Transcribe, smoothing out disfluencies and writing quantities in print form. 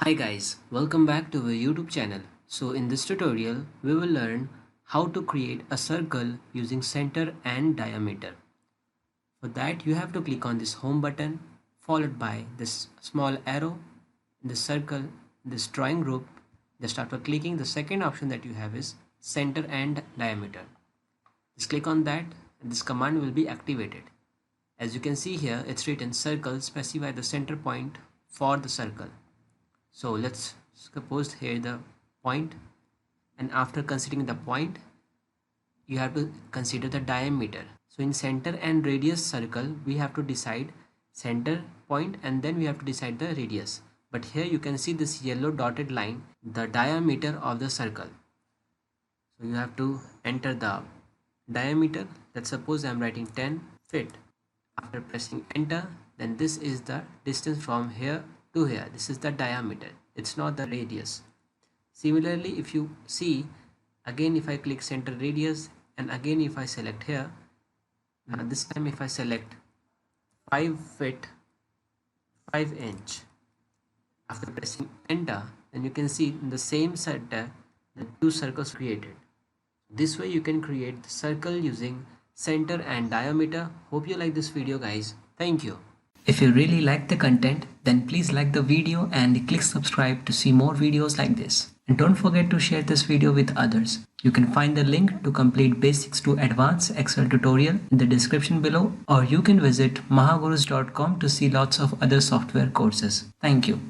Hi guys, welcome back to our YouTube channel. So in this tutorial, we will learn how to create a circle using center and diameter. For that, you have to click on this home button followed by this small arrow in the circle, this drawing group. Just after clicking, the second option that you have is center and diameter. Just click on that and this command will be activated. As you can see here, it's written circle, specify the center point for the circle. So let's suppose here the point, and after considering the point you have to consider the diameter. So in center and radius circle we have to decide center point and then we have to decide the radius. But here you can see this yellow dotted line, the diameter of the circle. So you have to enter the diameter. Let's suppose I'm writing 10 feet. After pressing enter, then this is the distance from here to here. This is the diameter, it's not the radius. Similarly, if you see again, if I click center radius and again if I select here, now this time if I select 5 feet 5 inch, after pressing enter, then you can see in the same center the two circles created. This way you can create the circle using center and diameter. Hope you like this video guys. Thank you. If you really like the content, then please like the video and click subscribe to see more videos like this. And don't forget to share this video with others. You can find the link to complete basics to advanced Excel tutorial in the description below, or you can visit mahagurus.com to see lots of other software courses. Thank you.